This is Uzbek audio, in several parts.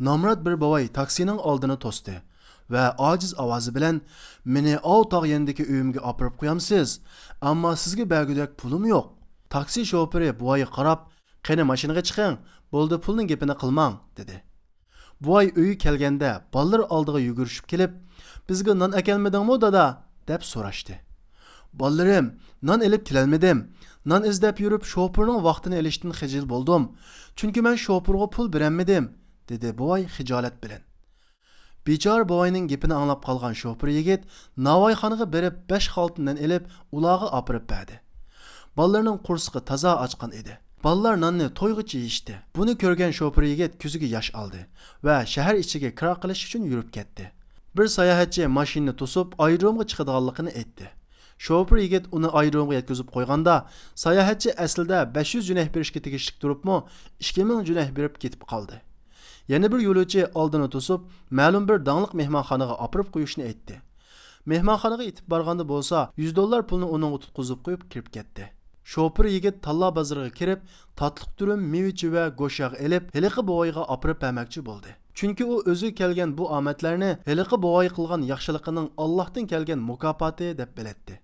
Namrat bir bovay taksining oldini to'sdi va ojiz ovozi bilan meni tog' yendagi uyimga olib qo'yamsiz, ammo sizga bergudak pulim yo'q. Taksi shoferi buvayga qarab, "Qani mashinaga chiqing, bo'ldi pulning gapini qilmang", dedi. Buvay uyi kelganda ballar oldiga yugurishib kelib, "Bizga non akelmadingmi dada?" deb so'rashdi. "Ballarim, non elib kelolmadim. Non izlab yurib shoferning vaqtini elishdan xijil bo'ldim. Chunki men shoferga pul berolmadim", dedi buvay xijolat bilan. Bechora buvayning gapini anglab qolgan shofer yigit navoiyxonaga berib 5 xaltadan elib ularga opirib berdi. Ballarning qursiqi toza ochgan edi. Ballar nonni to'yg'icha yeyishdi. Buni ko'rgan shofer yigit ko'ziga yosh oldi va shahar ichiga kira qilish uchun yurib ketdi. Bir sayohatchi mashinani to'sib aerodromga chiqadiganligini aytdi. Shofer yigit uni aerodromga yetkazib qo'yganda, sayohatchi aslida 500 junih berishga tegishli turibmi, 2000 junih berib ketib qoldi. Yana bir yo'lovchi oldini to'sib, ma'lum bir dangliq mehmonxonaga olib qo'yishni aytdi. Mehmonxonaga yetib borganda bo'lsa, $100 pulni uning tutqizib qo'yib kirib ketdi. Shofer yigit Talla bozoriga kirib, tatliq turum mevichi va go'shaq elib, heliqi buvayga olib bermoqchi bo'ldi. Chunki u o'zi kelgan bu omadlarni heliqi buvay qilgan yaxshiligining Allohdan kelgan mukofoti deb biletdi.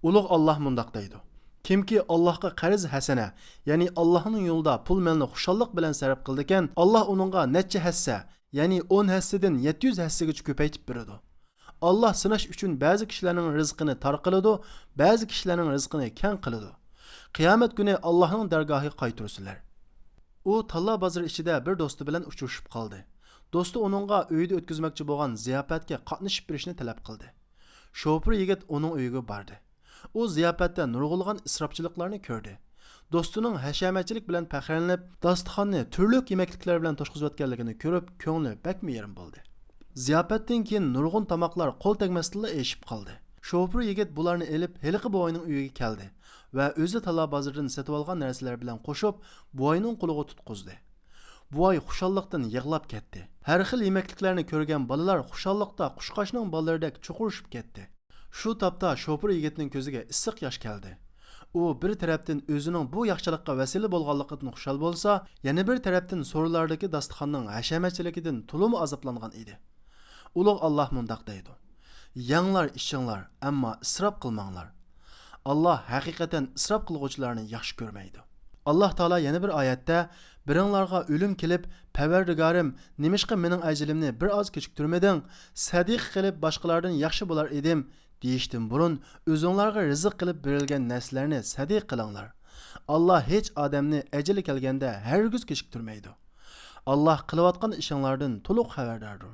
Ulug' Alloh mundoq deydi: Kimki Allohga qarz hasana, ya'ni Allohning yo'lida pul malni xushallik bilan sarf qildikan, Alloh uningga necha hassa, ya'ni 10 hassadan 700 hassagacha ko'paytib beradi. Alloh sinash uchun ba'zi kishilarning rizqini tor qiladi, ba'zi kishilarning rizqini keng qiladi. Qiyomat kuni Allohning dargohiga qaytirsinlar. U Talla bozor ichida bir do'sti bilan uchrashib qoldi. Do'sti uningga uyida o'tkazmoqchi bo'lgan ziyofatga qatnashib berishni talab qildi. Shofer yigit uning uyiga bordi. U ziyofatda nurg'ulg'an isrofchiliklarni ko'rdi. Do'stining hashamatchilik bilan faxrlanib, dasturxonni turli yemekliklar bilan to'shqizayotganligini ko'rib, ko'ngli bakmi yerim bo'ldi. Ziyofatdan keyin nurg'un tamoqlar qo'l tegmasdilla eshib qoldi. Shofer yigit bularni elib heliqi buvayning uyiga keldi va o'zi Talla bozoridan sotib olgan narsalar bilan qo'shib, buvayning qo'liga tutqizdi. Buvay xushallikdan yig'lab ketdi. Har xil yemekliklarni ko'rgan bolalar xushallikda qushqochning bolalardek chuqurishib ketdi. Shu topda shofer yigitning ko'ziga issiq yosh keldi. U bir tarafdan o'zining bu yaxshilikqa vasila bo'lganligidan xushal bo'lsa, yana bir tarafdan so'rlardagi dasturxonning hashamatchiligidan to'limi azoblangan edi. Ulug' Alloh mundoq deydi: "Yanglar ishinglar, ammo isrof qilmanglar. Alloh haqiqatan isrof qilguvchilarni yaxshi ko'rmaydi." Alloh taolo yana bir oyatda: "Biringlarga o'lim kelib, Parvardigorim, nimishqa mening ajalimni bir oz kechiktirmading? Sadiq qilib boshqalardan yaxshi bo'lar edim" deyishdan burun o'zinglarga rizq qilib berilgan narsalarni sadiq qilinglar. Alloh hech odamni ajali kelganda hargiz kechiktirmaydi. Alloh qilayotgan ishinglardan to'liq xabardordir.